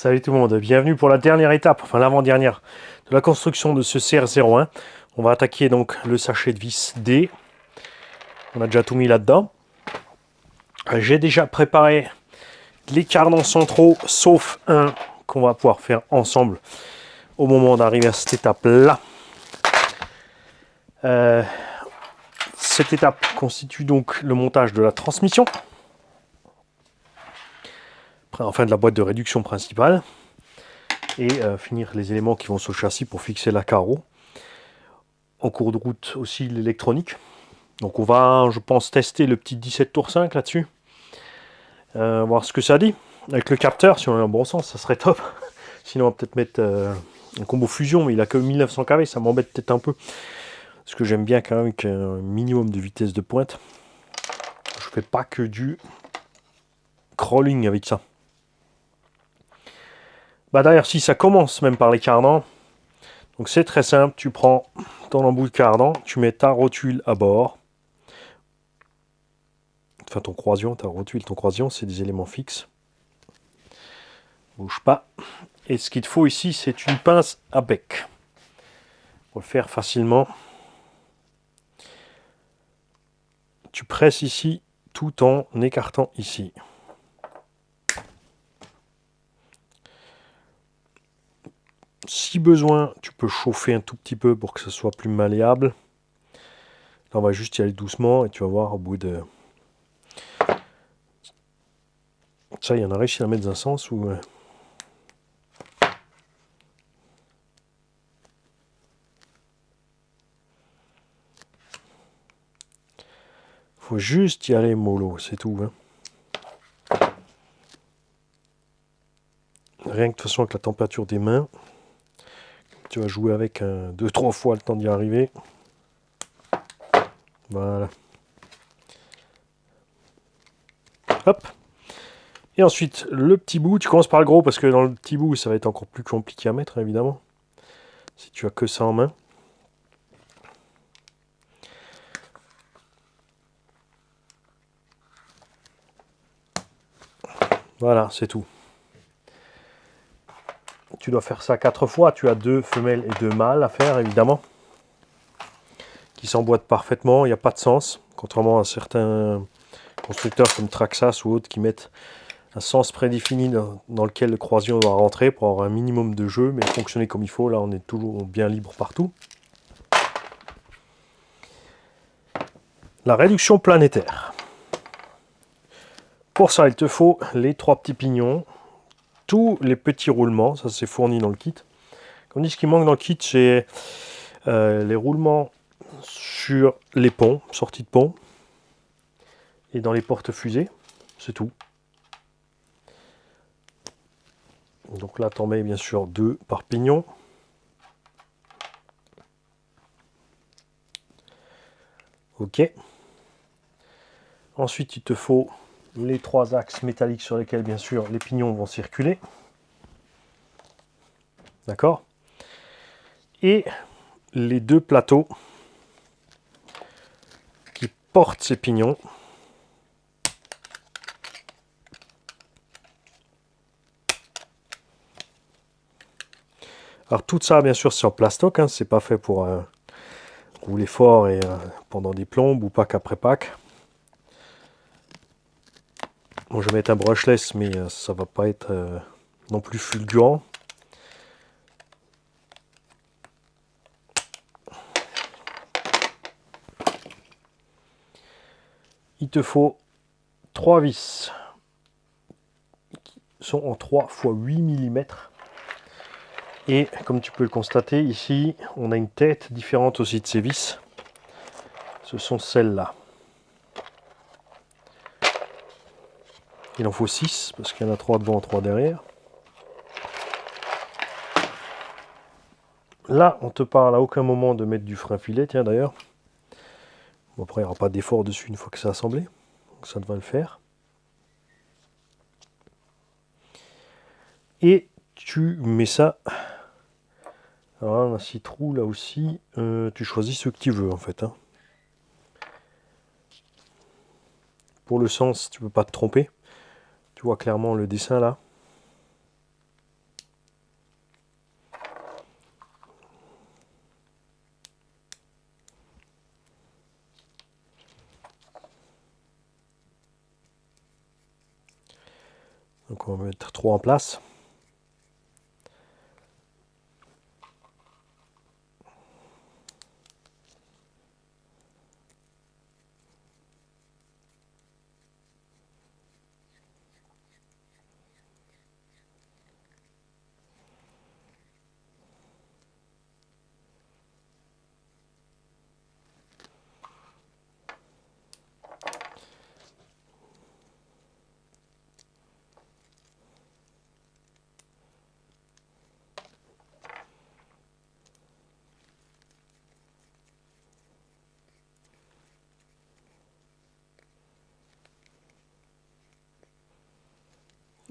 Salut tout le monde, bienvenue pour la dernière étape, enfin l'avant-dernière de la construction de ce CR01. On va attaquer donc le sachet de vis D. On a déjà tout mis là-dedans. J'ai déjà préparé les cardans centraux, sauf un qu'on va pouvoir faire ensemble au moment d'arriver à cette étape-là. Cette étape constitue donc le montage de la transmission. Enfin de la boîte de réduction principale. Et finir les éléments qui vont sur le châssis pour fixer la carreau. En cours de route aussi l'électronique. Donc on va, je pense, tester le petit 17 tours 5 là-dessus. Voir ce que ça dit. Avec le capteur, si on a un bon sens, ça serait top. Sinon on va peut-être mettre un combo fusion, mais il a que 1900 kV, ça m'embête peut-être un peu. Parce que j'aime bien quand même avec un minimum de vitesse de pointe. Je fais pas que du crawling avec ça. Bah d'ailleurs, si ça commence même par les cardans, donc c'est très simple, tu prends ton embout de cardan, tu mets ta rotule à bord. Enfin ton croisillon, ta rotule, ton croisillon, c'est des éléments fixes. Bouge pas. Et ce qu'il te faut ici, c'est une pince à bec. Pour le faire facilement, tu presses ici tout en écartant ici. Si besoin, tu peux chauffer un tout petit peu pour que ce soit plus malléable. Là, on va juste y aller doucement et tu vas voir au bout de... Ça, il y en a réussi à mettre dans un sens où... Faut juste y aller mollo, c'est tout. Hein. Rien que de toute façon avec la température des mains, tu vas jouer avec 2-3 fois le temps d'y arriver. Voilà. Hop. Et ensuite, le petit bout, tu commences par le gros parce que dans le petit bout, ça va être encore plus compliqué à mettre, évidemment. Si tu as que ça en main. Voilà, c'est tout. Tu dois faire ça 4 fois. Tu as 2 femelles et 2 mâles à faire, évidemment. Qui s'emboîtent parfaitement. Il n'y a pas de sens. Contrairement à certains constructeurs comme Traxxas ou autres qui mettent un sens prédéfini dans lequel le croisillon doit rentrer pour avoir un minimum de jeu, mais fonctionner comme il faut. Là, on est toujours bien libre partout. La réduction planétaire. Pour ça, il te faut les 3 petits pignons, tous les petits roulements, ça c'est fourni dans le kit. Comme dit, ce qui manque dans le kit, c'est les roulements sur les ponts, sorties de pont, et dans les portes-fusées, c'est tout. Donc là, tu en mets bien sûr 2 par pignon. Ok. Ensuite, il te faut les 3 axes métalliques sur lesquels, bien sûr, les pignons vont circuler. D'accord. Et les 2 plateaux qui portent ces pignons. Alors tout ça, bien sûr, c'est en plastoc, hein, c'est pas fait pour rouler fort et pendant des plombes ou pack après pack. Bon, je vais mettre un brushless, mais ça va pas être non plus fulgurant. Il te faut 3 vis qui sont en 3 x 8 mm. Et comme tu peux le constater, ici, on a une tête différente aussi de ces vis. Ce sont celles-là. Il en faut 6, parce qu'il y en a 3 devant, 3 derrière. Là, on te parle à aucun moment de mettre du frein filet, tiens d'ailleurs. Bon, après, il n'y aura pas d'effort dessus une fois que c'est assemblé. Donc ça devrait le faire. Et tu mets ça. Alors là, on a 6 trous là aussi. Tu choisis ce que tu veux en fait. Hein. Pour le sens, tu ne peux pas te tromper. Tu vois clairement le dessin là. faut en mettre 3 en place.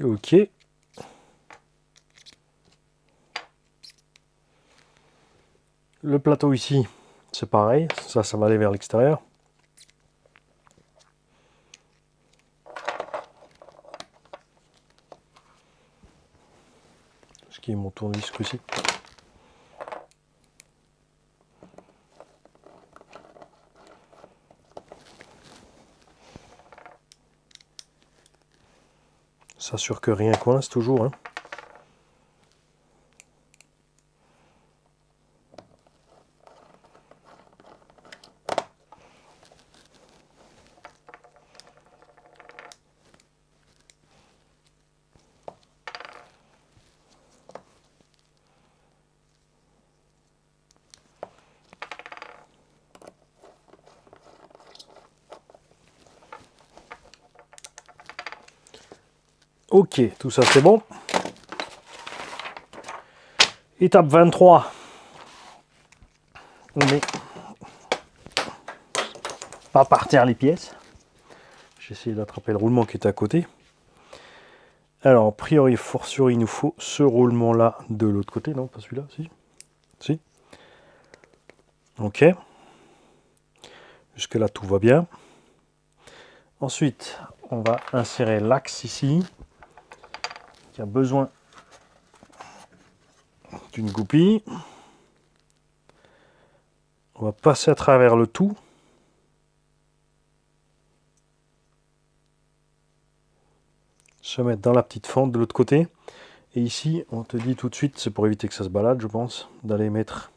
Ok. Le plateau ici, c'est pareil. Ça va aller vers l'extérieur. Ce qui est mon tournevis ici. S'assure que rien coince toujours. Hein. Ok, tout ça c'est bon. Étape 23. On met pas par terre les pièces. J'ai essayé d'attraper le roulement qui est à côté. Alors, a priori, fortiori, il nous faut ce roulement-là de l'autre côté. Non, pas celui-là, si. Si. Ok. Jusque-là, tout va bien. Ensuite, on va insérer l'axe ici, qui a besoin d'une goupille. On va passer à travers le tout. Se mettre dans la petite fente de l'autre côté. Et ici, on te dit tout de suite, c'est pour éviter que ça se balade, je pense, d'aller mettre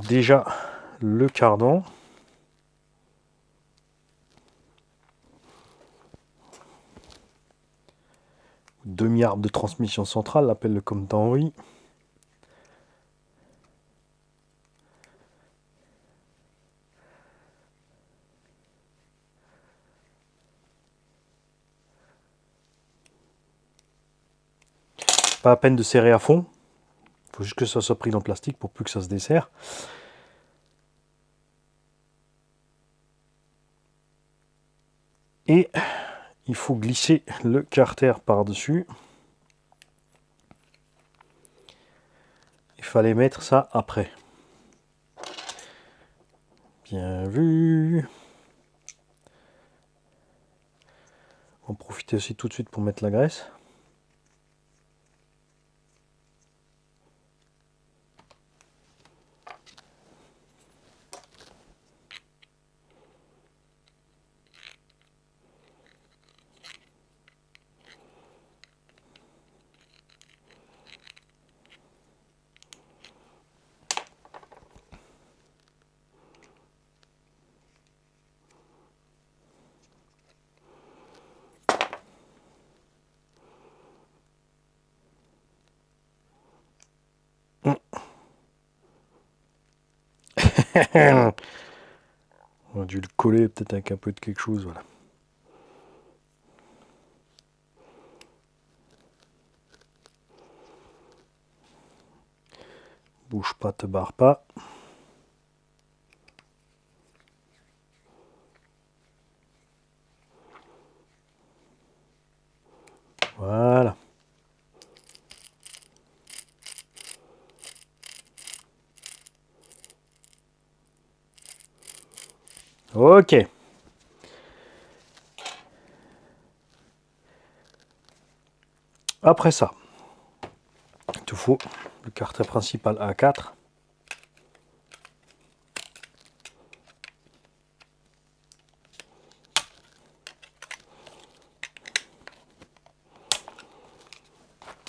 déjà le cardan. Demi-arbre de transmission centrale, appelle-le comme t'as envie. Pas la peine de serrer à fond. Il faut juste que ça soit pris dans le plastique pour plus que ça se desserre. Et il faut glisser le carter par-dessus. Il fallait mettre ça après. Bien vu. On va profiter aussi tout de suite pour mettre la graisse. On a dû le coller peut-être avec un peu de quelque chose. Voilà. Bouge pas, te barre pas. Voilà. Ok. Après ça, il te faut le carter principal A4.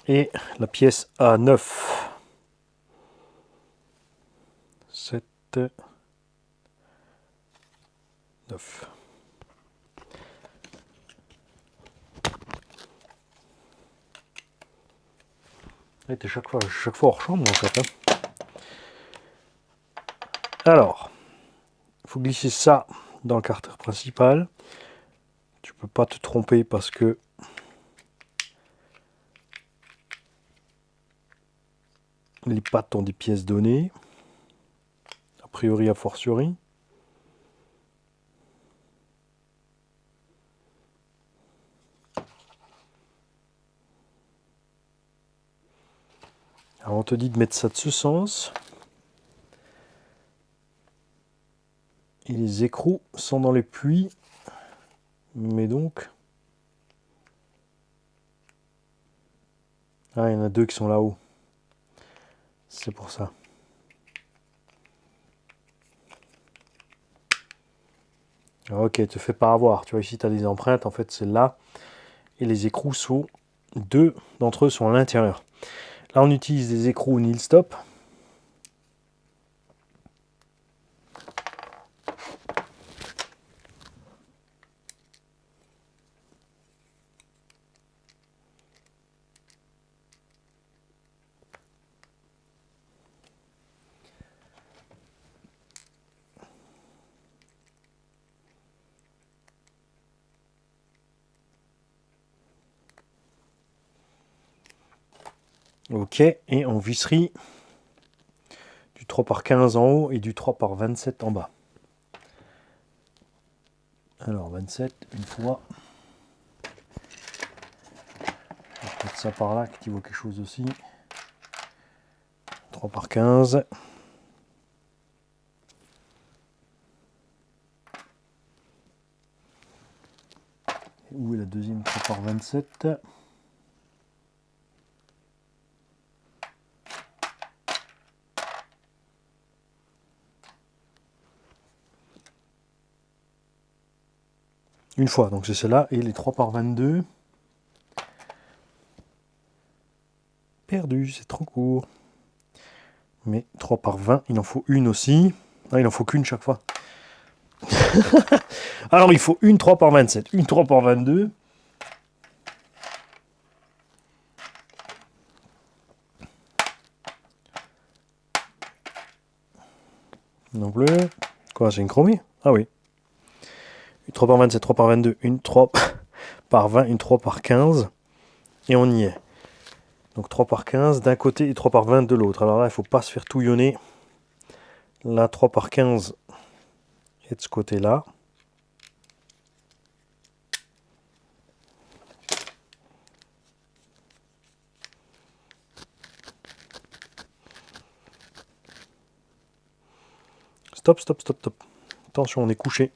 Et la pièce A9. 7, 9. Et chaque fois hors chambre en fait. Hein. Alors, il faut glisser ça dans le carter principal. Tu peux pas te tromper parce que les pattes ont des pièces données. A priori, a fortiori. Alors on te dit de mettre ça de ce sens. Et les écrous sont dans les puits. Mais donc... Ah, il y en a deux qui sont là-haut. C'est pour ça. Ok, te fais pas avoir. Tu vois, ici, tu as des empreintes. En fait, c'est là. Et les écrous sont... Deux d'entre eux sont à l'intérieur. Là, on utilise des écrous nil stop. Ok, et on visserie du 3x15 en haut et du 3x27 en bas. Alors 27, une fois. Je vais mettre ça par là, que tu vois quelque chose aussi. 3x15. Où est la deuxième 3x27? Une fois, donc c'est celle-là. Et les 3x22. Perdu, c'est trop court. Mais 3x20, il en faut une aussi. Ah, il en faut qu'une chaque fois. Alors il faut une 3x27, une 3x22. Non plus. Quoi, c'est une chromie? Ah oui. Une 3x27, 3x22, une 3x20, une 3x15. Et on y est. Donc 3x15 d'un côté et 3x20 de l'autre. Alors là, il ne faut pas se faire touillonner. La 3x15 est de ce côté-là. Stop, stop, stop, stop. Attention, on est couché.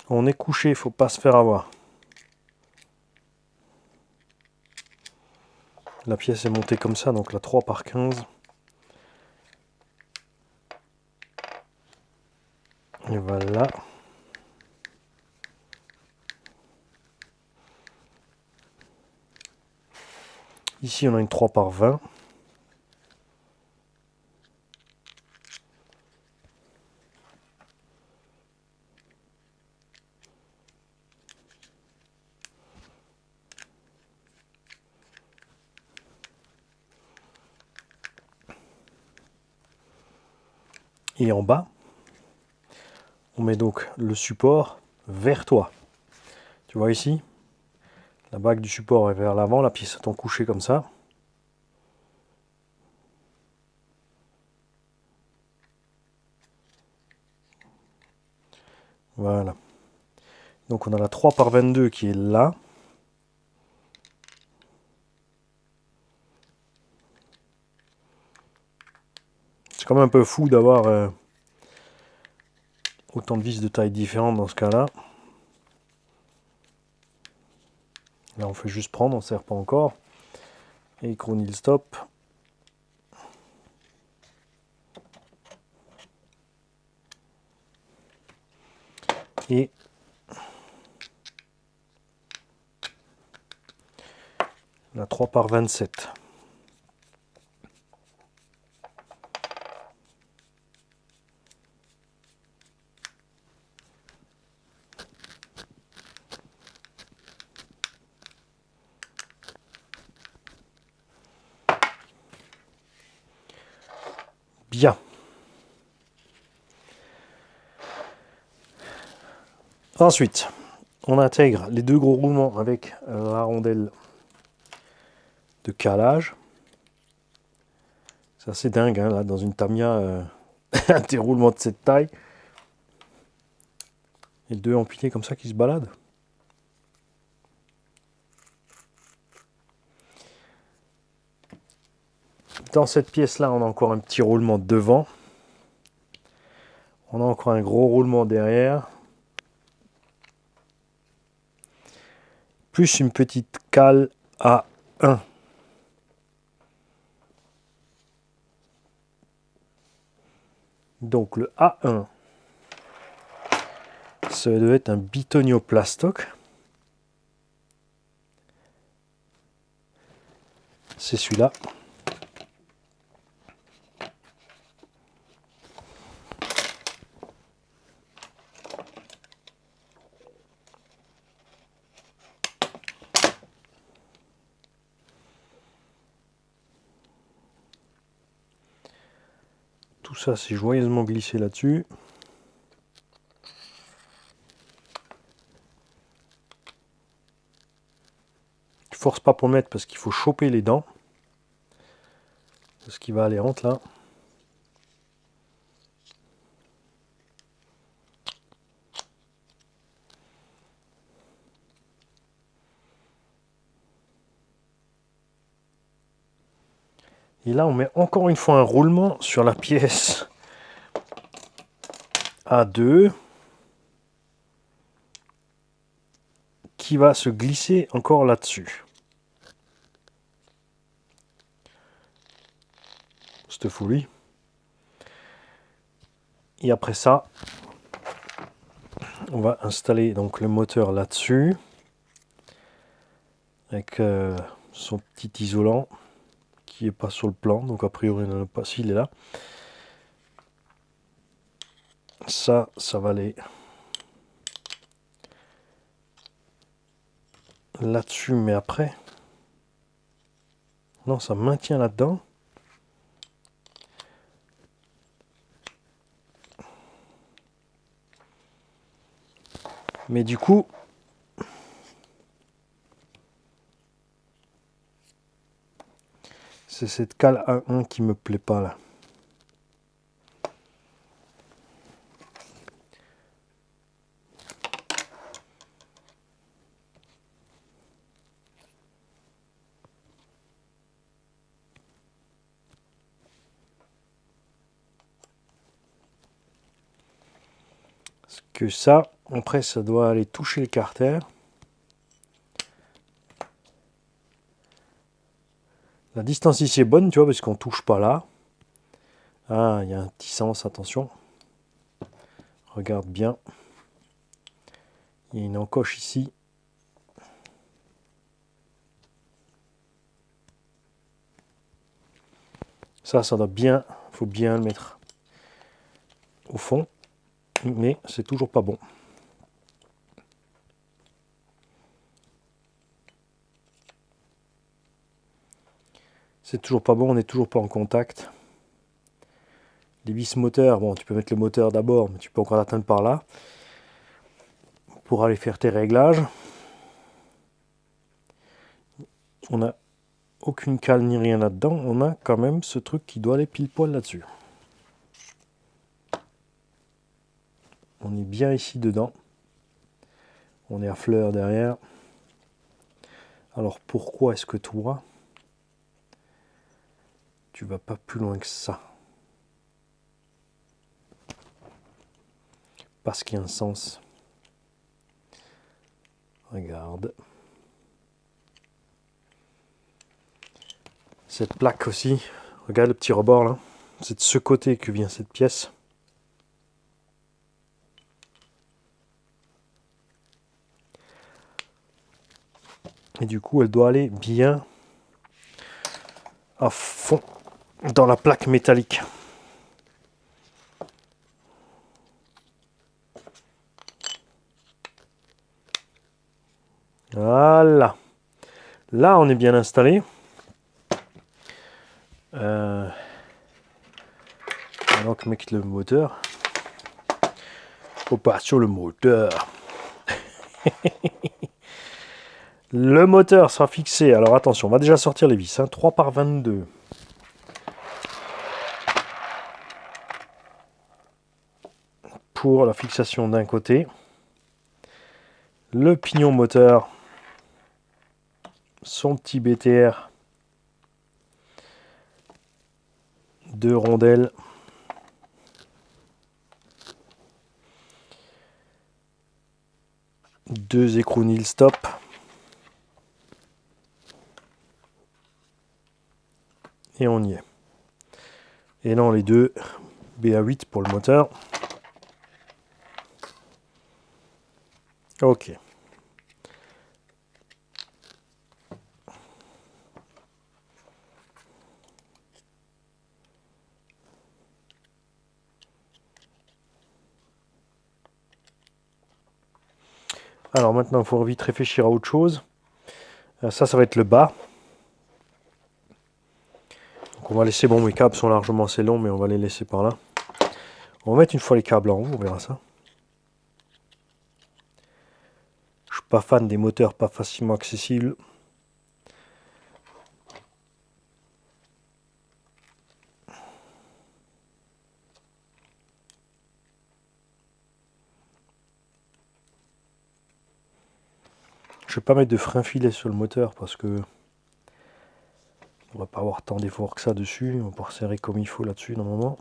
On est couché, il ne faut pas se faire avoir. La pièce est montée comme ça, donc la 3x15. Et voilà. Ici, on a une 3x20. Et en bas, on met donc le support vers toi. Tu vois ici, la bague du support est vers l'avant, la pièce est en couché comme ça. Voilà. Donc on a la 3x22 qui est là. C'est quand même un peu fou d'avoir autant de vis de taille différentes dans ce cas-là. Là on fait juste prendre, on ne serre pas encore. Et chronil stop. Et On a 3 par 27. Bien. Ensuite, on intègre les deux gros roulements avec la rondelle de calage. C'est assez dingue, hein, là, dans une Tamiya, des roulements de cette taille. Et deux empilés comme ça qui se baladent. Dans cette pièce-là, on a encore un petit roulement devant. On a encore un gros roulement derrière. Plus une petite cale à 1. Donc le A1, ça devait être un Bitonio Plastoc. C'est celui-là. Tout ça, c'est joyeusement glissé là-dessus. Je force pas pour le mettre parce qu'il faut choper les dents. Ce qui va aller entre là. Et là, on met encore une fois un roulement sur la pièce A2 qui va se glisser encore là-dessus. Cette folie. Et après ça, on va installer donc le moteur là-dessus avec son petit isolant qui n'est pas sur le plan, donc a priori on n'en a pas, s'il est là. Ça va aller là-dessus, mais après, non, ça maintient là-dedans. Mais du coup, c'est cette cale A1 qui me plaît pas là. Parce que ça, après, ça doit aller toucher le carter. La distance ici est bonne, tu vois, parce qu'on touche pas là. Ah, il y a un petit sens, attention. Regarde bien. Il y a une encoche ici. Ça doit bien, faut bien le mettre au fond, mais c'est toujours pas bon. C'est toujours pas bon, on n'est toujours pas en contact. Les vis moteurs, bon, tu peux mettre le moteur d'abord, mais tu peux encore l'atteindre par là pour aller faire tes réglages. On n'a aucune cale ni rien là-dedans, on a quand même ce truc qui doit aller pile poil là-dessus. On est bien ici dedans. On est à fleur derrière. Alors pourquoi est-ce que toi, tu vas pas plus loin que ça? Parce qu'il y a un sens. Regarde. Cette plaque aussi, regarde le petit rebord là. C'est de ce côté que vient cette pièce. Et du coup, elle doit aller bien à fond dans la plaque métallique. Voilà. Là, on est bien installé. Donc, mec, le moteur. Faut pas sur le moteur. Le moteur sera fixé. Alors attention, on va déjà sortir les vis. 3 par 22. Pour la fixation d'un côté. Le pignon moteur. Son petit BTR. 2 rondelles. Deux écrous nil stop. Et on y est. Et non, les deux BA8 pour le moteur. Ok. Alors maintenant, il faut vite réfléchir à autre chose. Ça va être le bas. Donc on va laisser, bon, mes câbles sont largement assez longs, mais on va les laisser par là. On va mettre une fois les câbles en haut, on verra ça. Je suis pas fan des moteurs pas facilement accessibles. Je vais pas mettre de frein filet sur le moteur parce que on va pas avoir tant d'efforts que ça dessus. On va pouvoir serrer comme il faut là-dessus normalement.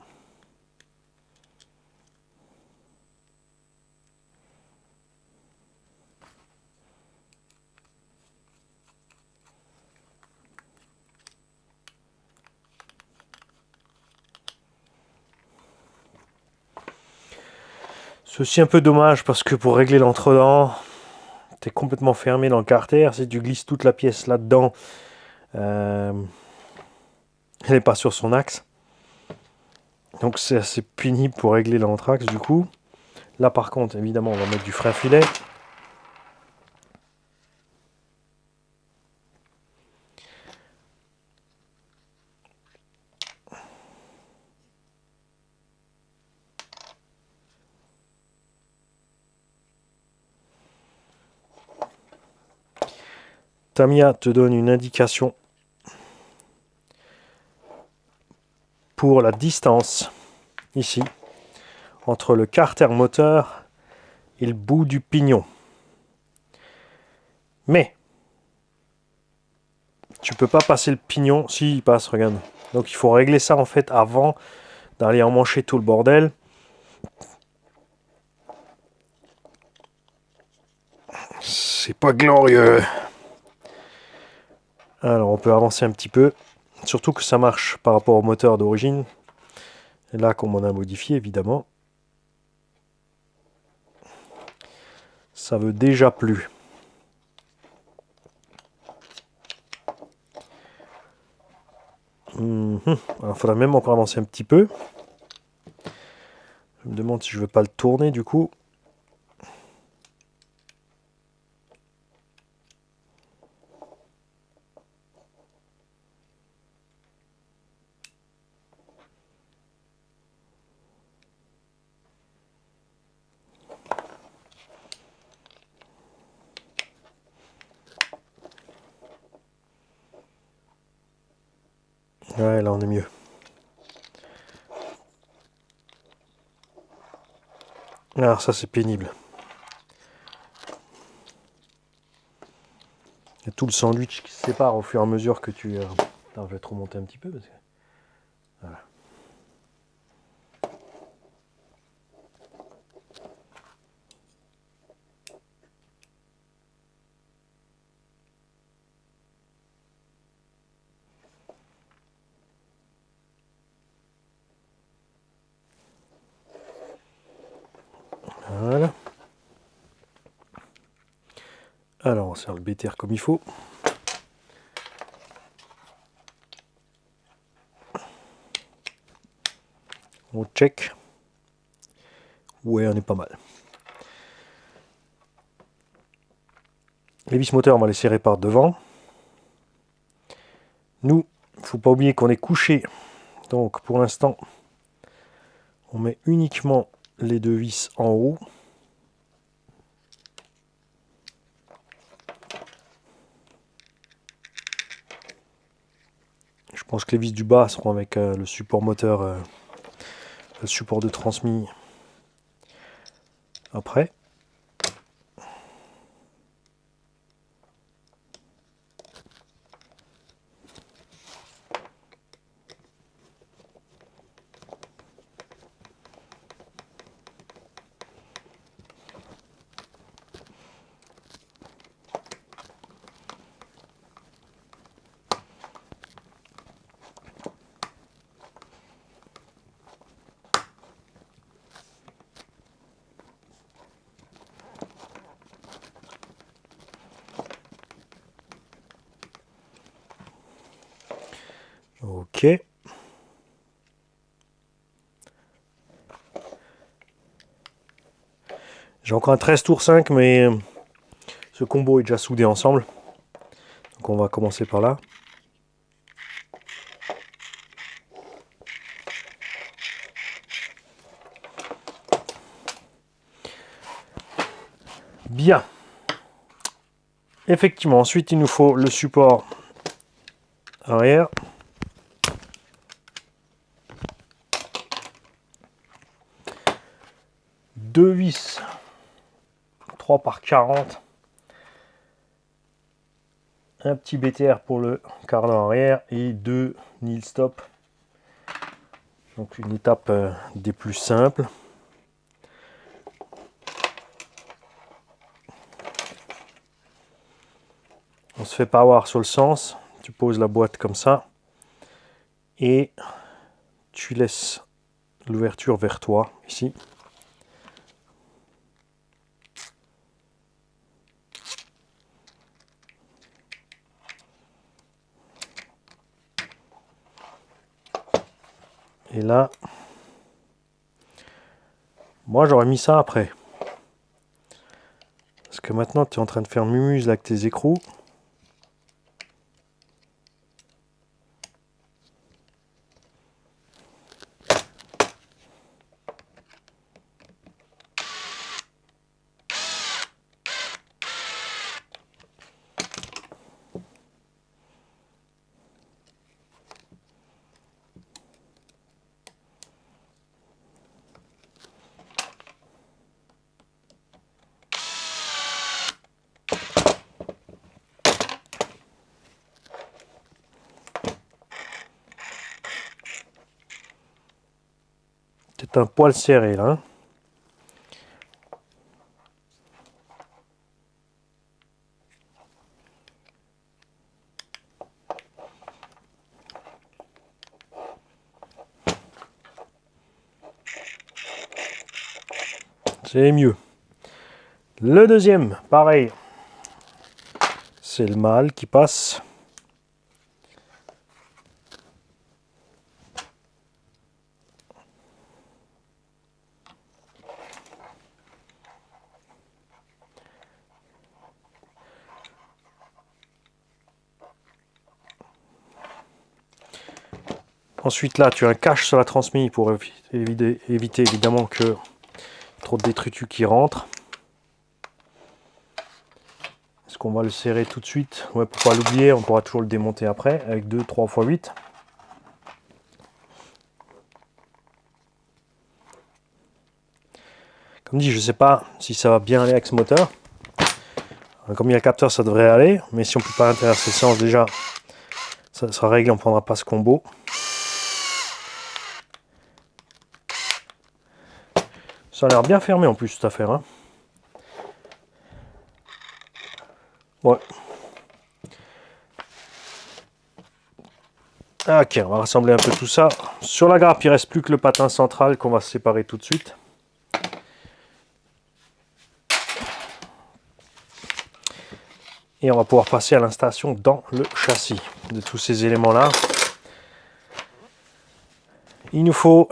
Ceci est un peu dommage parce que pour régler l'entre-dents, t'es complètement fermé dans le carter. Si tu glisses toute la pièce là-dedans, elle n'est pas sur son axe. Donc c'est assez pénible pour régler l'entraxe du coup. Là par contre, évidemment, on va mettre du frein filet. Tamiya te donne une indication pour la distance, ici, entre le carter moteur et le bout du pignon. Mais, tu peux pas passer le pignon, si il passe, regarde. Donc il faut régler ça en fait avant d'aller emmancher tout le bordel. C'est pas glorieux. Alors on peut avancer un petit peu. Surtout que ça marche par rapport au moteur d'origine. Et là, comme on a modifié, évidemment, ça veut déjà plus. Alors, il faudra même encore avancer un petit peu. Je me demande si je ne veux pas le tourner du coup. Ouais, là on est mieux. Alors ça c'est pénible. Il y a tout le sandwich qui se sépare au fur et à mesure que tu... Attends, je vais te remonter un petit peu parce que... Voilà. Voilà. Alors on serre le BTR comme il faut. On check. Ouais, on est pas mal. Les vis moteurs, on va les serrer par devant. Nous, il ne faut pas oublier qu'on est couché. Donc pour l'instant, on met uniquement les deux vis en haut. Je pense que les vis du bas seront avec le support moteur, le support de transmis après. Ok. J'ai encore un 13 tours 5, mais ce combo est déjà soudé ensemble. Donc on va commencer par là. Bien. Effectivement, ensuite il nous faut le support arrière. Deux vis 3 par 40. Un petit BTR pour le cardan arrière et deux nil stop. Donc une étape des plus simples. On se fait pas avoir sur le sens. Tu poses la boîte comme ça et tu laisses l'ouverture vers toi ici. Et là, moi j'aurais mis ça après. Parce que maintenant tu es en train de faire mumuse avec tes écrous. C'est un poil serré là. Hein. C'est mieux. Le deuxième, pareil. C'est le mâle qui passe. Ensuite là, tu as un cache sur la transmission pour éviter évidemment que trop de détritus qui rentrent. Est-ce qu'on va le serrer tout de suite? Ouais, pour pas l'oublier, on pourra toujours le démonter après avec 2, 3 x 8. Comme dit, je ne sais pas si ça va bien aller avec ce moteur. Comme il y a le capteur, ça devrait aller. Mais si on ne peut pas intéresser le sens, déjà, ça sera réglé, on ne prendra pas ce combo. Ça a l'air bien fermé en plus cette affaire. Hein. Ouais. Ok, on va rassembler un peu tout ça. Sur la grappe, il ne reste plus que le patin central qu'on va séparer tout de suite. Et on va pouvoir passer à l'installation dans le châssis de tous ces éléments-là. Il nous faut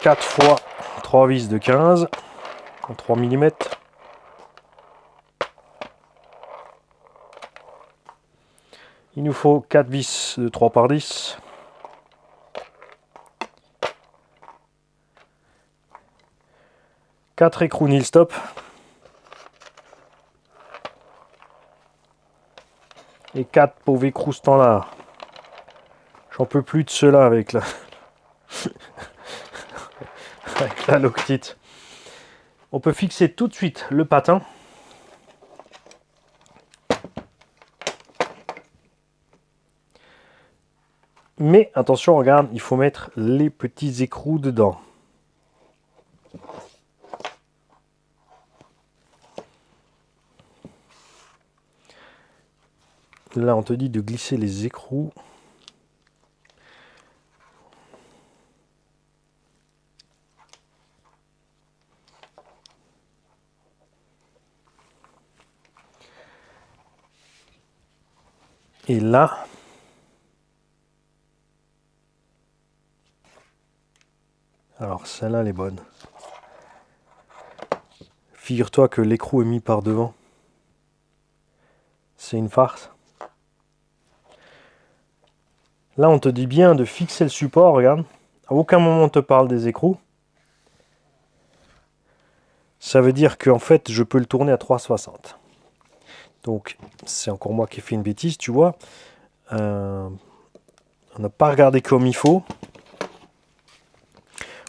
4 fois 3 vis de 15 en 3 mm. Il nous faut 4 vis de 3 par 10. Quatre écrous nil stop. Et 4 pauvres écrous standards. J'en peux plus de ceux-là avec la... avec la Loctite. On peut fixer tout de suite le patin. Mais attention, regarde, il faut mettre les petits écrous dedans. Là, on te dit de glisser les écrous. Et là, alors celle-là, elle est bonne. Figure-toi que l'écrou est mis par devant. C'est une farce. Là, on te dit bien de fixer le support, regarde. À aucun moment on te parle des écrous. Ça veut dire qu'en fait, je peux le tourner à 360. Donc, c'est encore moi qui ai fait une bêtise, tu vois. On n'a pas regardé comme il faut.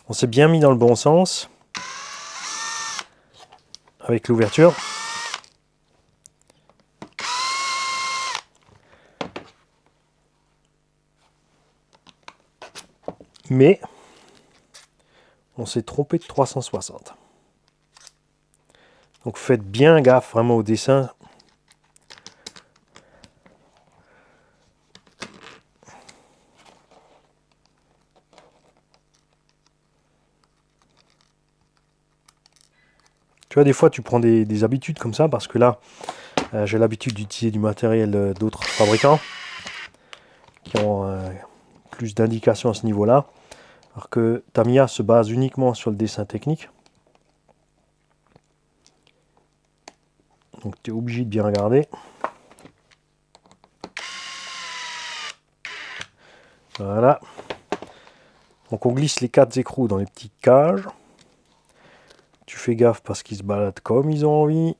On s'est bien mis dans le bon sens. Avec l'ouverture. Mais, on s'est trompé de 360. Donc faites bien gaffe vraiment au dessin. Tu vois, des fois, tu prends des habitudes comme ça, parce que là, j'ai l'habitude d'utiliser du matériel d'autres fabricants qui ont plus d'indications à ce niveau-là. Alors que Tamiya se base uniquement sur le dessin technique. Donc tu es obligé de bien regarder. Voilà. Donc on glisse les 4 écrous dans les petites cages. Tu fais gaffe parce qu'ils se baladent comme ils ont envie.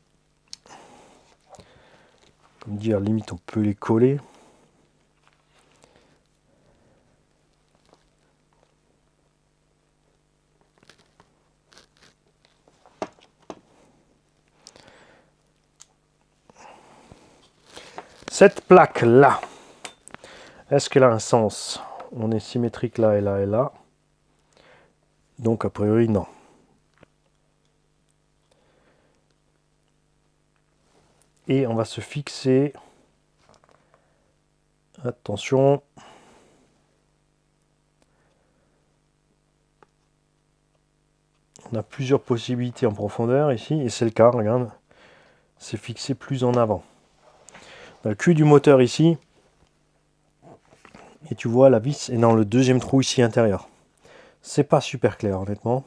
Comme dire, limite on peut les coller. Cette plaque là, est-ce qu'elle a un sens? On est symétrique là et là et là. Donc a priori non. Et on va se fixer. Attention. On a plusieurs possibilités en profondeur ici, et c'est le cas, regarde. C'est fixé plus en avant. On a le cul du moteur ici. Et tu vois, la vis est dans le deuxième trou ici intérieur. C'est pas super clair, honnêtement.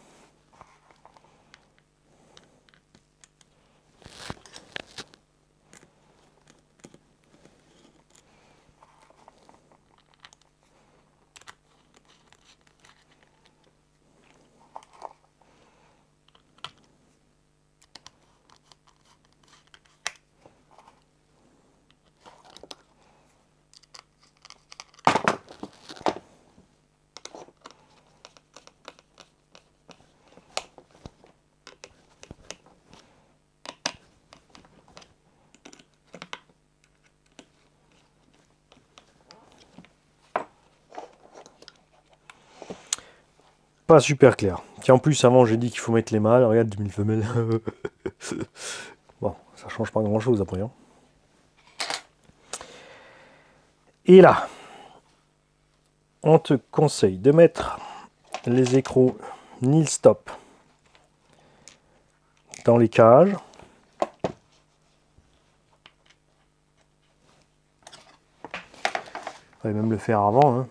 Pas super clair. Tiens, en plus, avant, j'ai dit qu'il faut mettre les mâles. Regarde, 2000 femelles. Bon, ça change pas grand-chose après. Hein. Et là, on te conseille de mettre les écrous nil stop dans les cages. On va même le faire avant. Hein.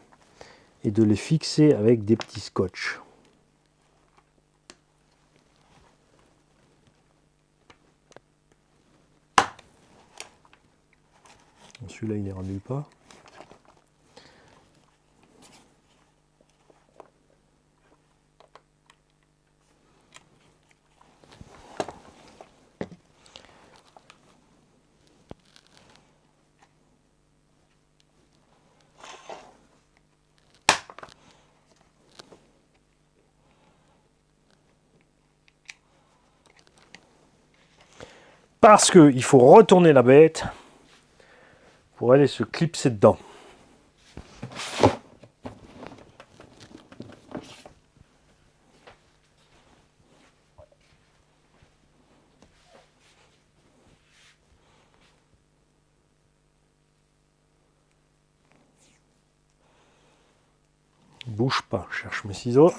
Et de les fixer avec des petits scotch. celui-là il est rendu pas. Parce qu'il faut retourner la bête pour aller se clipser dedans. Bouge pas, je cherche mes ciseaux.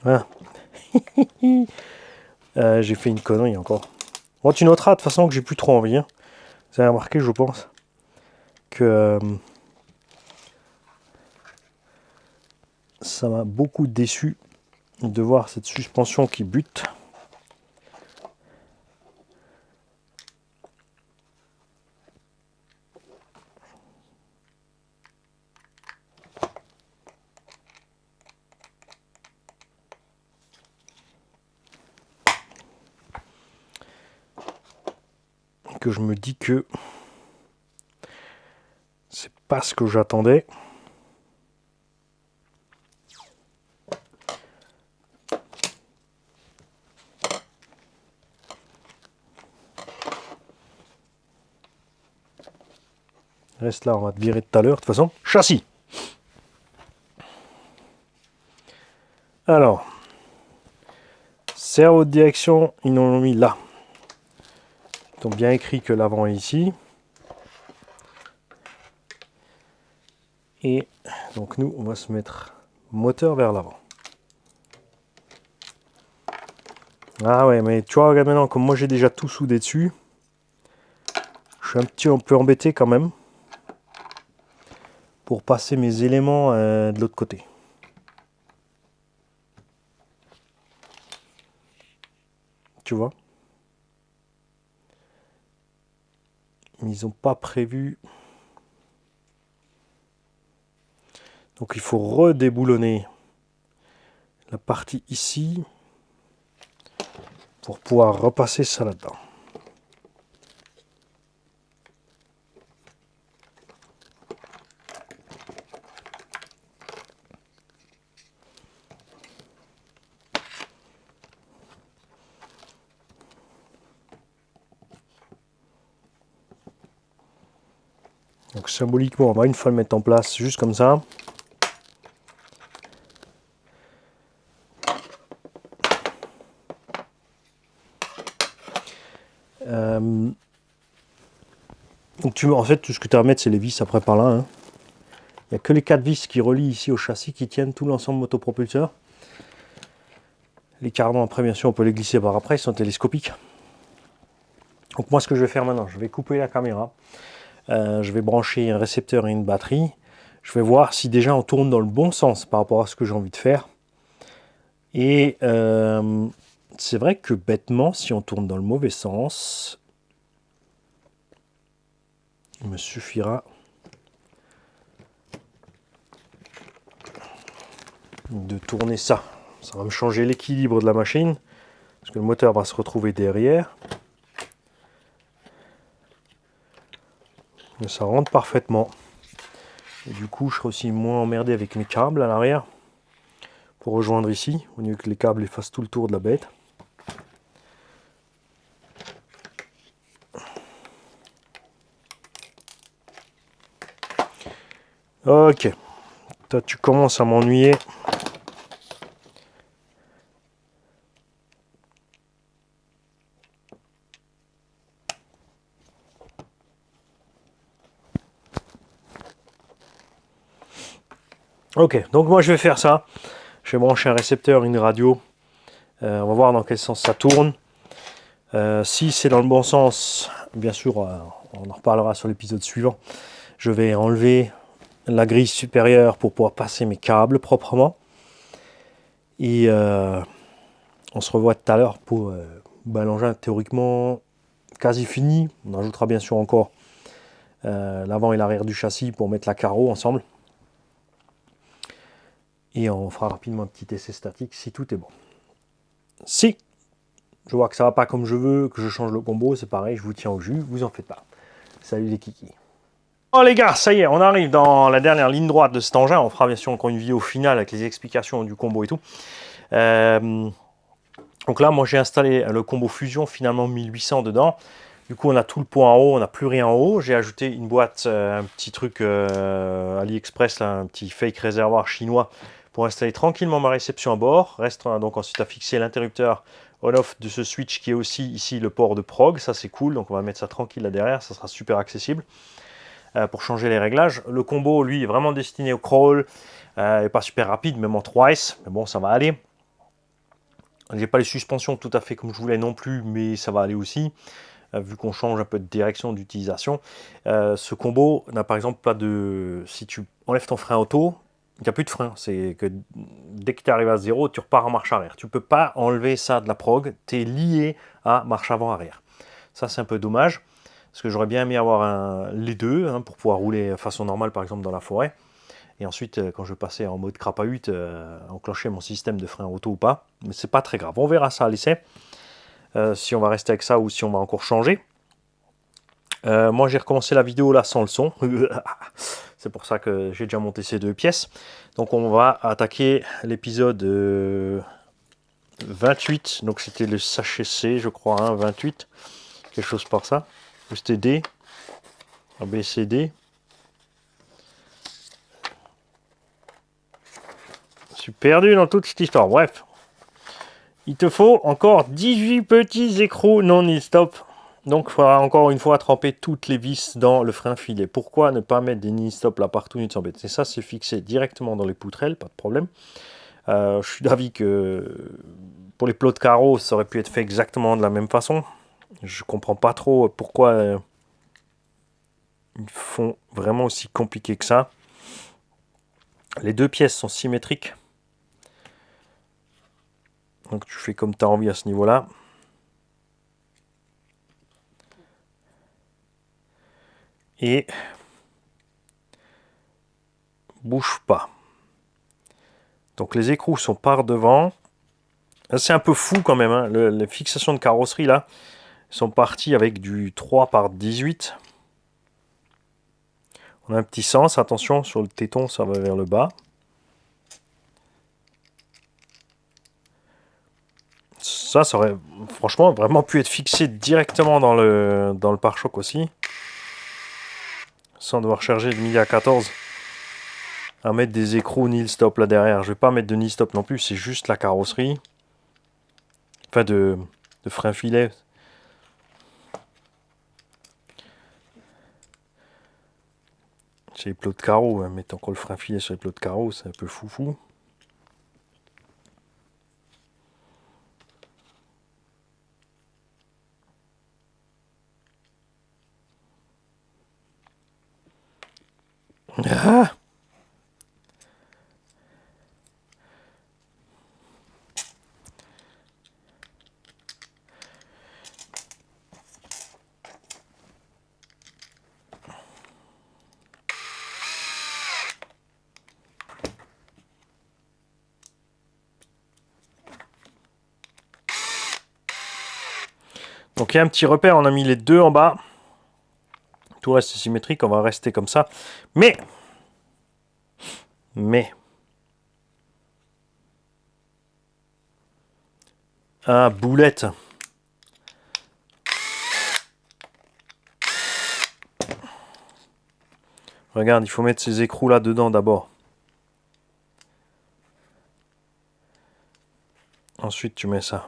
Ah. J'ai fait une connerie encore. Bon, tu noteras de toute façon que j'ai plus trop envie. Hein. Vous avez remarqué, je pense, que ça m'a beaucoup déçu de voir cette suspension qui bute. Que je me dis que c'est pas ce que j'attendais. Reste là, on va te virer tout à l'heure. De toute façon, châssis. Alors, cerveau de direction, ils nous l'ont mis là. Ils ont bien écrit que l'avant est ici. Et donc nous, on va se mettre moteur vers l'avant. Ah ouais, mais tu vois, regarde maintenant, comme moi j'ai déjà tout soudé dessus, je suis un petit peu embêté quand même pour passer mes éléments de l'autre côté. Tu vois? Ils n'ont pas prévu. Donc il faut redéboulonner la partie ici pour pouvoir repasser ça là-dedans. Donc symboliquement, on va une fois le mettre en place juste comme ça. Donc en fait, tout ce que tu as à mettre, c'est les vis après par là. Hein. Il n'y a que les 4 vis qui relient ici au châssis qui tiennent tout l'ensemble motopropulseur. Les cardans, après, bien sûr, on peut les glisser par après, ils sont télescopiques. Donc moi, ce que je vais faire maintenant, je vais couper la caméra. Je vais brancher un récepteur et une batterie. Je vais voir si déjà on tourne dans le bon sens par rapport à ce que j'ai envie de faire. Et c'est vrai que bêtement, si on tourne dans le mauvais sens, il me suffira de tourner ça. Ça va me changer l'équilibre de la machine, parce que le moteur va se retrouver derrière. Mais ça rentre parfaitement. Et du coup, je serai aussi moins emmerdé avec mes câbles à l'arrière pour rejoindre ici, au lieu que les câbles fassent tout le tour de la bête. Ok, toi tu commences à m'ennuyer. Ok, donc moi je vais faire ça. Je vais brancher un récepteur, une radio. On va voir dans quel sens ça tourne. Si c'est dans le bon sens, bien sûr, on en reparlera sur l'épisode suivant. Je vais enlever la grille supérieure pour pouvoir passer mes câbles proprement. Et on se revoit tout à l'heure pour l'engin théoriquement quasi fini. On ajoutera bien sûr encore l'avant et l'arrière du châssis pour mettre la carreau ensemble. Et on fera rapidement un petit essai statique si tout est bon. Si je vois que ça va pas comme je veux, que je change le combo, c'est pareil, je vous tiens au jus, vous en faites pas. Salut les kikis. Oh les gars, ça y est, on arrive dans la dernière ligne droite de cet engin. On fera bien sûr encore une vidéo finale avec les explications du combo et tout. Donc là, moi j'ai installé le combo fusion finalement 1800 dedans. Du coup, on a tout le pot en haut, on n'a plus rien en haut. J'ai ajouté une boîte, un petit truc AliExpress, là, un petit fake réservoir chinois pour installer tranquillement ma réception à bord. Reste donc ensuite à fixer l'interrupteur on-off de ce switch qui est aussi ici le port de prog. Ça c'est cool, donc on va mettre ça tranquille là derrière, ça sera super accessible pour changer les réglages. Le combo, lui, est vraiment destiné au crawl, et pas super rapide, même en 3S, mais bon, ça va aller. J'ai pas les suspensions tout à fait comme je voulais non plus, mais ça va aller aussi. Vu qu'on change un peu de direction d'utilisation. Ce combo n'a par exemple pas de... Si tu enlèves ton frein auto, il n'y a plus de frein. C'est que dès que tu arrives à 0, tu repars en marche arrière. Tu ne peux pas enlever ça de la prog. Tu es lié à marche avant-arrière. Ça, c'est un peu dommage. Parce que j'aurais bien aimé avoir les deux pour pouvoir rouler de façon normale, par exemple, dans la forêt. Et ensuite, quand je passais en mode crapahute, enclencher mon système de frein auto ou pas. Mais c'est pas très grave. On verra ça à l'essai. Si on va rester avec ça ou si on va encore changer. Moi j'ai recommencé la vidéo là sans le son. C'est pour ça que j'ai déjà monté ces deux pièces. Donc on va attaquer l'épisode 28. Donc c'était le sachet C je crois, 28. Quelque chose par ça. C'était D. A, B, C, D. Je suis perdu dans toute cette histoire. Bref. Il te faut encore 18 petits écrous non-stop. Donc il faudra encore une fois tremper toutes les vis dans le frein filet. Pourquoi ne pas mettre des non-stop là partout, ni de s'embêter. Et ça c'est fixé directement dans les poutrelles, pas de problème. Je suis d'avis que pour les plots de carreaux, ça aurait pu être fait exactement de la même façon. Je comprends pas trop pourquoi ils font vraiment aussi compliqué que ça. Les deux pièces sont symétriques. Donc tu fais comme tu as envie à ce niveau-là. Et bouge pas. Donc les écrous sont par devant. C'est un peu fou quand même. Les fixations de carrosserie là sont parties avec du 3 par 18. On a un petit sens. Attention sur le téton, ça va vers le bas. Ça aurait franchement vraiment pu être fixé directement dans le pare-choc aussi. Sans devoir charger de midi à 14 à mettre des écrous nil stop là derrière. Je vais pas mettre de nil stop non plus, c'est juste la carrosserie. Enfin de frein filet. C'est les plots de carreaux, mettre encore le frein filet sur les plots de carreaux, c'est un peu foufou. Ah! Donc il y a un petit repère, on a mis les deux en bas. Tout reste symétrique, on va rester comme ça. Mais ah, boulette. Regarde, il faut mettre ces écrous là dedans d'abord. Ensuite tu mets ça.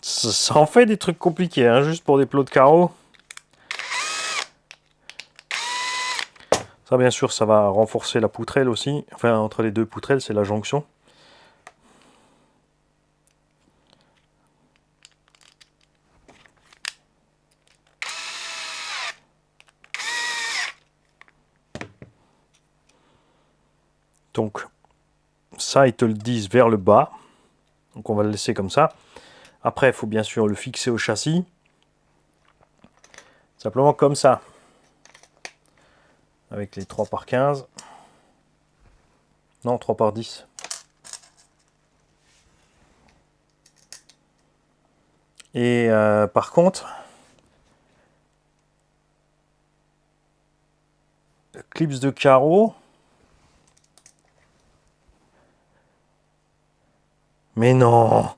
Ça en fait des trucs compliqués, juste pour des plots de carreaux. Ça, bien sûr, ça va renforcer la poutrelle aussi. Enfin, entre les deux poutrelles, c'est la jonction. Donc, ça, ils te le disent vers le bas. Donc, on va le laisser comme ça. Après, il faut bien sûr le fixer au châssis. Simplement comme ça. Avec les 3 par 15. Non, 3 par 10. Et par contre, clips de carreau. Mais non!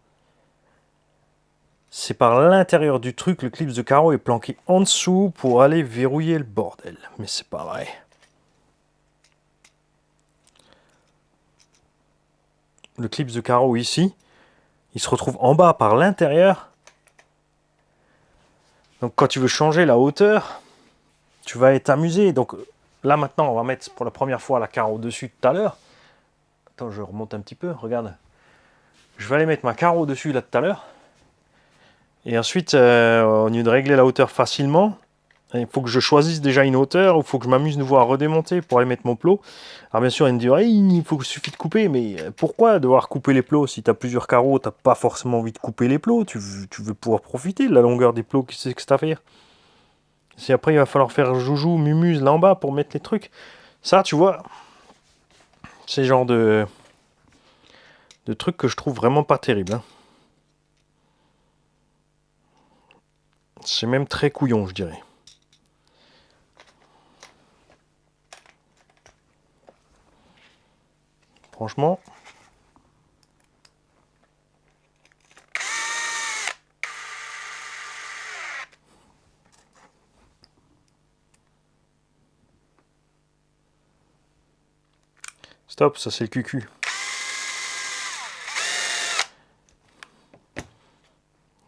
C'est par l'intérieur du truc, le clips de carreau est planqué en dessous pour aller verrouiller le bordel. Mais c'est pas vrai. Le clips de carreau ici, il se retrouve en bas par l'intérieur. Donc quand tu veux changer la hauteur, tu vas être amusé. Donc là maintenant, on va mettre pour la première fois la carreau dessus tout à l'heure. Attends, je remonte un petit peu, regarde. Je vais aller mettre ma carreau dessus là tout à l'heure. Et ensuite, au lieu de régler la hauteur facilement, il faut que je choisisse déjà une hauteur, ou il faut que je m'amuse nouveau à redémonter pour aller mettre mon plot. Alors bien sûr, il me dit, hey, il suffit de couper, mais pourquoi devoir couper les plots? Si tu as plusieurs carreaux, tu n'as pas forcément envie de couper les plots, tu veux pouvoir profiter de la longueur des plots, qu'est-ce que c'est à faire? Si après il va falloir faire joujou, mumuse là en bas pour mettre les trucs, ça tu vois, c'est le genre de trucs que je trouve vraiment pas terrible. Hein. C'est même très couillon, je dirais. Franchement. Stop, ça c'est le cucu.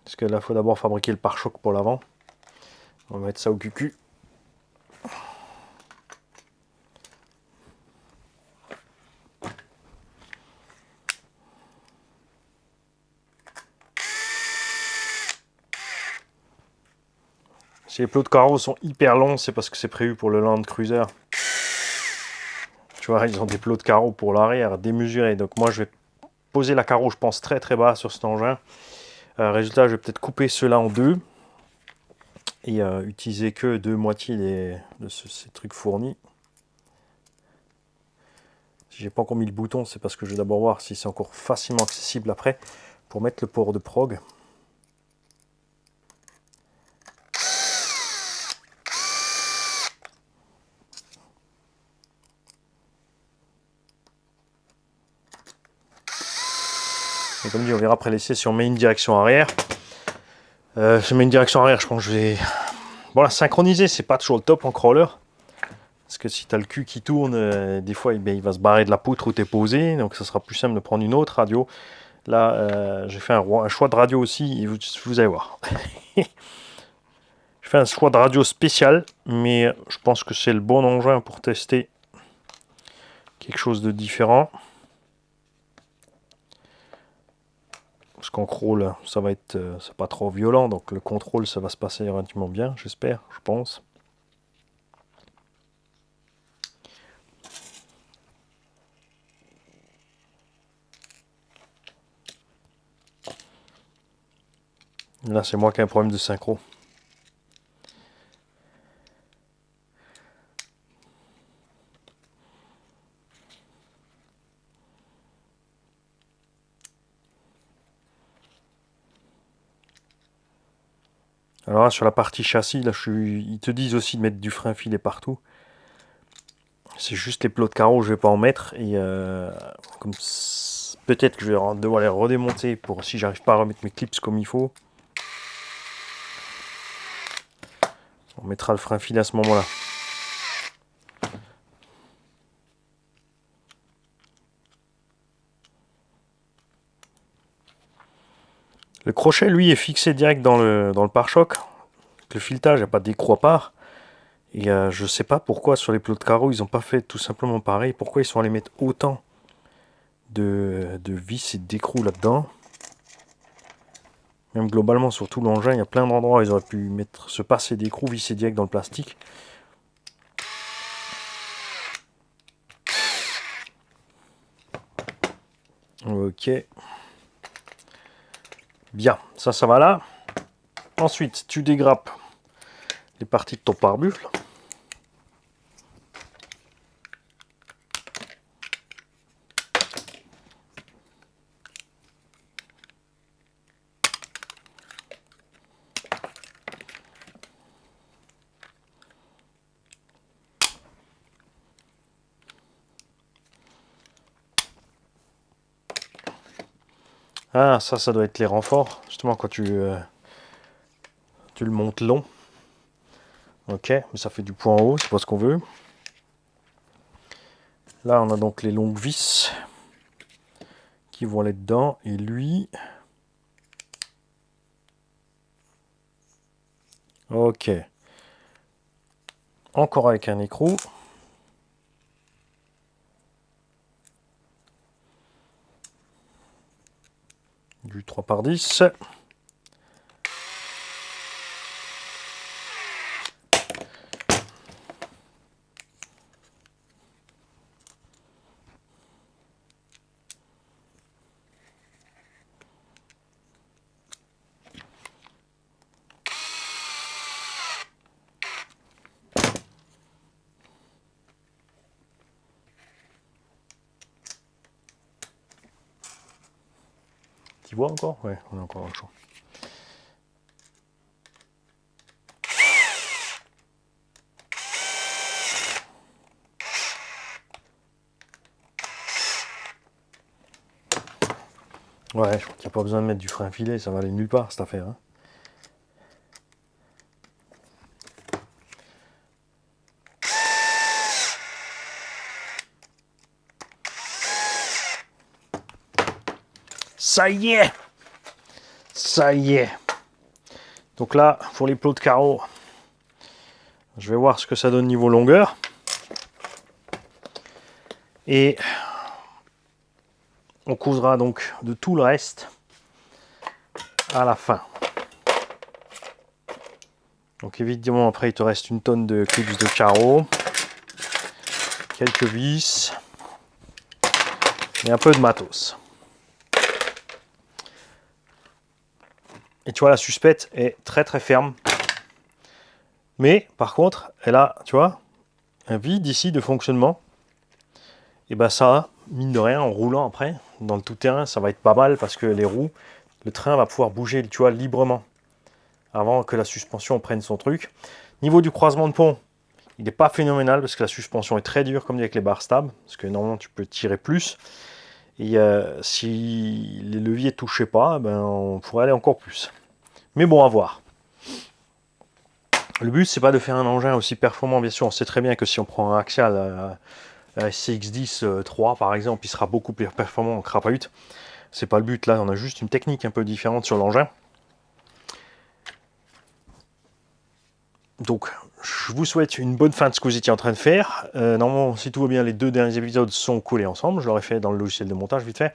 Parce que là, il faut d'abord fabriquer le pare-choc pour l'avant. On va mettre ça au cucu. Si les plots de carreaux sont hyper longs, c'est parce que c'est prévu pour le Land Cruiser. Tu vois, ils ont des plots de carreaux pour l'arrière démesurés. Donc moi, je vais poser la carreau, je pense, très très bas sur cet engin. Résultat, je vais peut-être couper ceux-là en deux. Et utiliser que deux moitiés de ces trucs fournis. Si j'ai pas encore mis le bouton, c'est parce que je vais d'abord voir si c'est encore facilement accessible après pour mettre le port de prog. Et comme dit, on verra après l'essai si on met une direction arrière. Si on met une direction arrière, je pense que je vais... Bon, la synchroniser, c'est pas toujours le top en crawler. Parce que si tu as le cul qui tourne, des fois, il va se barrer de la poutre où tu es posé. Donc, ça sera plus simple de prendre une autre radio. Là, j'ai fait un choix de radio aussi. Et vous allez voir. Je fais un choix de radio spécial. Mais je pense que c'est le bon engin pour tester quelque chose de différent. Parce qu'en crawl, ça va être c'est pas trop violent, donc le contrôle, ça va se passer relativement bien, j'espère, je pense. Là, c'est moi qui ai un problème de synchro. Alors là, sur la partie châssis, là, ils te disent aussi de mettre du frein filet partout. C'est juste les plots de carreaux, je vais pas en mettre. Et comme peut-être que je vais devoir les redémonter pour si j'arrive pas à remettre mes clips comme il faut. On mettra le frein filet à ce moment-là. Le crochet, lui, est fixé direct dans le pare-choc. Le filetage, il n'y a pas d'écrou à part. Et je sais pas pourquoi sur les plots de carreaux, ils n'ont pas fait tout simplement pareil. Pourquoi ils sont allés mettre autant de vis et d'écrous là-dedans. Même globalement, sur tout l'engin, il y a plein d'endroits où ils auraient pu mettre, se passer d'écrous, vis et direct dans le plastique. Ok. Bien, ça va là. Ensuite, tu dégrappes les parties de ton pare-buffle. Ah, ça doit être les renforts, justement quand tu le montes long. Ok, mais ça fait du point en haut, c'est pas ce qu'on veut. Là, on a donc les longues vis qui vont aller dedans, et lui... Ok. Encore avec un écrou. Du 3x10. Tu vois encore? Ouais, on a encore un champ. Ouais, je crois qu'il n'y a pas besoin de mettre du frein à filet, ça va aller nulle part cette affaire. Hein. Ça y est! Ça y est! Donc là, pour les plots de carreaux, je vais voir ce que ça donne niveau longueur. Et on causera donc de tout le reste à la fin. Donc évidemment, après, il te reste une tonne de clips de carreaux, quelques vis et un peu de matos. Et tu vois, la suspette est très très ferme. Mais par contre, elle a, tu vois, un vide ici de fonctionnement. Et ben ça, mine de rien, en roulant après, dans le tout-terrain, ça va être pas mal parce que les roues, le train va pouvoir bouger, tu vois, librement avant que la suspension prenne son truc. Niveau du croisement de pont, il n'est pas phénoménal parce que la suspension est très dure, comme dit avec les barres stables, parce que normalement tu peux tirer plus. Et si les leviers ne touchaient pas, ben, on pourrait aller encore plus. Mais bon, à voir. Le but, c'est pas de faire un engin aussi performant, bien sûr. On sait très bien que si on prend un axial CX10 3 par exemple, il sera beaucoup plus performant en crapahute. C'est pas le but, là, on a juste une technique un peu différente sur l'engin. Donc, je vous souhaite une bonne fin de ce que vous étiez en train de faire. Normalement, si tout va bien, les 2 derniers épisodes sont collés ensemble. Je l'aurais fait dans le logiciel de montage vite fait.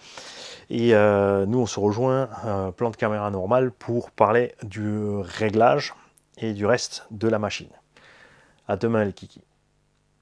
Et nous, on se rejoint plan de caméra normal pour parler du réglage et du reste de la machine. À demain les kikis.